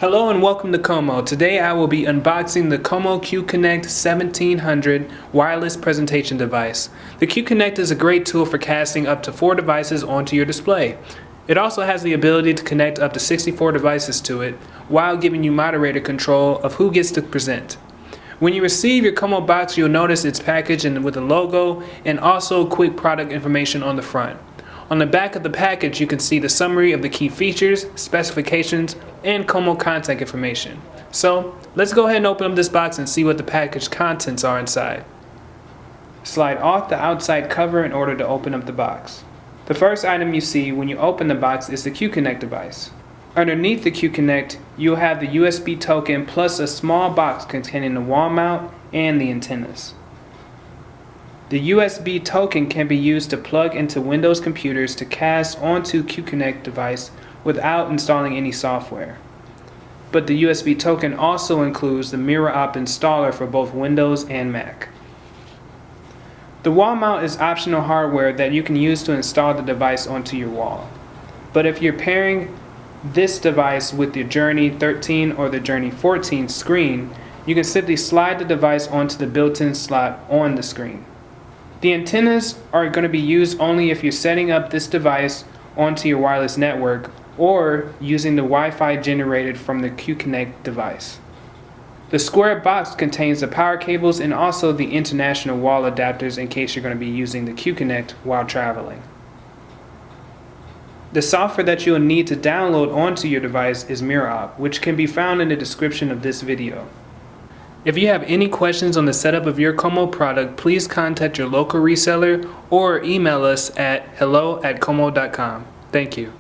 Hello and welcome to QOMO. Today I will be unboxing the QOMO QConnect 1700 wireless presentation device. The QConnect is a great tool for casting up to 4 devices onto your display. It also has the ability to connect up to 64 devices to it while giving you moderator control of who gets to present. When you receive your QOMO box, you'll notice it's packaged with a logo and also quick product information on the front. On the back of the package, you can see the summary of the key features, specifications, and QOMO contact information. So, let's go ahead and open up this box and see what the package contents are inside. Slide off the outside cover in order to open up the box. The first item you see when you open the box is the QConnect device. Underneath the QConnect, you'll have the USB token plus a small box containing the wall mount and the antennas. The USB token can be used to plug into Windows computers to cast onto QConnect device without installing any software. But the USB token also includes the MirrorOp installer for both Windows and Mac. The wall mount is optional hardware that you can use to install the device onto your wall. But if you're pairing this device with the Journey 13 or the Journey 14 screen, you can simply slide the device onto the built-in slot on the screen. The antennas are going to be used only if you're setting up this device onto your wireless network or using the Wi-Fi generated from the QConnect device. The square box contains the power cables and also the international wall adapters in case you're going to be using the QConnect while traveling. The software that you'll need to download onto your device is MirrorOp, which can be found in the description of this video. If you have any questions on the setup of your QOMO product, please contact your local reseller or email us at hello@qomo.com. Thank you.